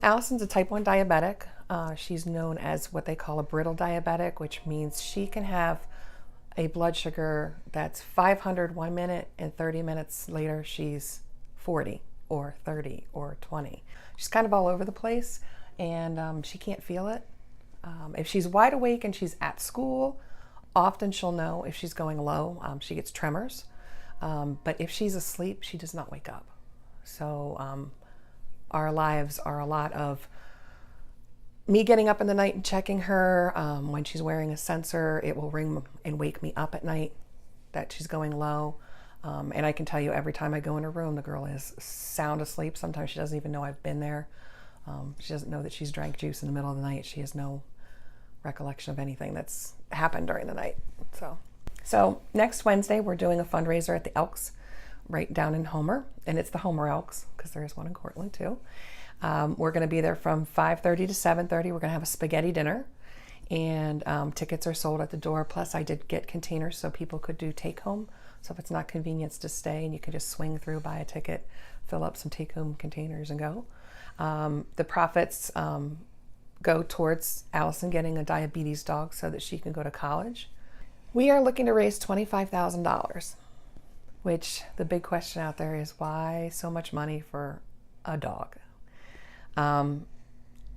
Alyson's a type 1 diabetic. She's known as what they call a brittle diabetic, which means she can have a blood sugar that's 500 1 minute and 30 minutes later she's 40 or 30 or 20. She's kind of all over the place, and she can't feel it. If she's wide awake and she's at school, often she'll know if she's going low. She gets tremors. But if she's asleep, she does not wake up. So our lives are a lot of me getting up in the night and checking her. When she's wearing a sensor, it will ring and wake me up at night that she's going low. And I can tell you every time I go in her room, the girl is sound asleep. Sometimes she doesn't even know I've been there. She doesn't know that she's drank juice in the middle of the night. She has no recollection of anything that's happened during the night. So next Wednesday, we're doing a fundraiser at the Elks right down in Homer, and it's the Homer Elks because there is one in Cortland too. We're going to be there from 5:30 to 7:30. We're going to have a spaghetti dinner, and tickets are sold at the door. Plus, I did get containers so people could do take home. So if it's not convenience to stay, and you can just swing through, buy a ticket, fill up some take home containers, and go. The profits go towards Alyson getting a diabetes dog so that she can go to college. We are looking to raise $25,000, which the big question out there is why so much money for a dog? And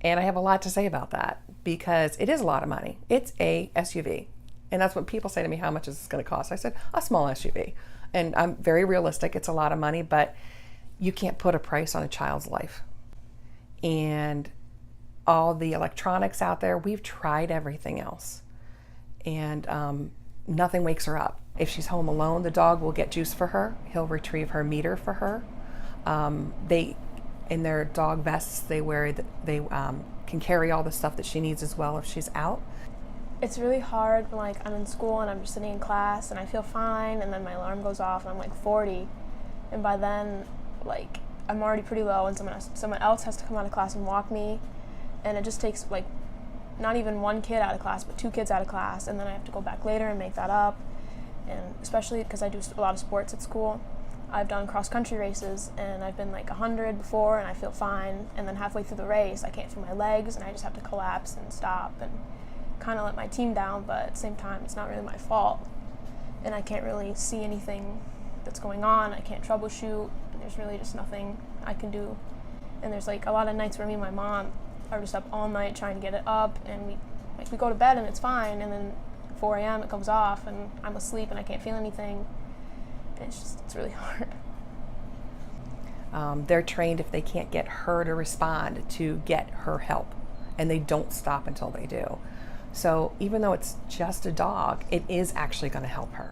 I have a lot to say about that because it is a lot of money. It's a SUV. And that's what people say to me, how much is this going to cost? I said, a small SUV. And I'm very realistic. It's a lot of money, but you can't put a price on a child's life. And all the electronics out there, we've tried everything else. And nothing wakes her up. If she's home alone, the dog will get juice for her. He'll retrieve her meter for her. In their dog vests, they can carry all the stuff that she needs as well if she's out. It's really hard when I'm in school and I'm just sitting in class and I feel fine, and then my alarm goes off and I'm 40, and by then I'm already pretty low, and someone else has to come out of class and walk me, and it just takes not even one kid out of class, but 2 kids out of class, and then I have to go back later and make that up. And especially because I do a lot of sports at school, I've done cross-country races, and I've been 100 before, and I feel fine, and then halfway through the race, I can't feel my legs, and I just have to collapse and stop and kind of let my team down, but at the same time, it's not really my fault, and I can't really see anything that's going on. I can't troubleshoot, and there's really just nothing I can do. And there's a lot of nights where me and my mom are just up all night trying to get it up, and we go to bed and it's fine, and then 4 a.m. it comes off and I'm asleep and I can't feel anything, and it's really hard. They're trained if they can't get her to respond to get her help, and they don't stop until they do. So even though it's just a dog, it is actually going to help her.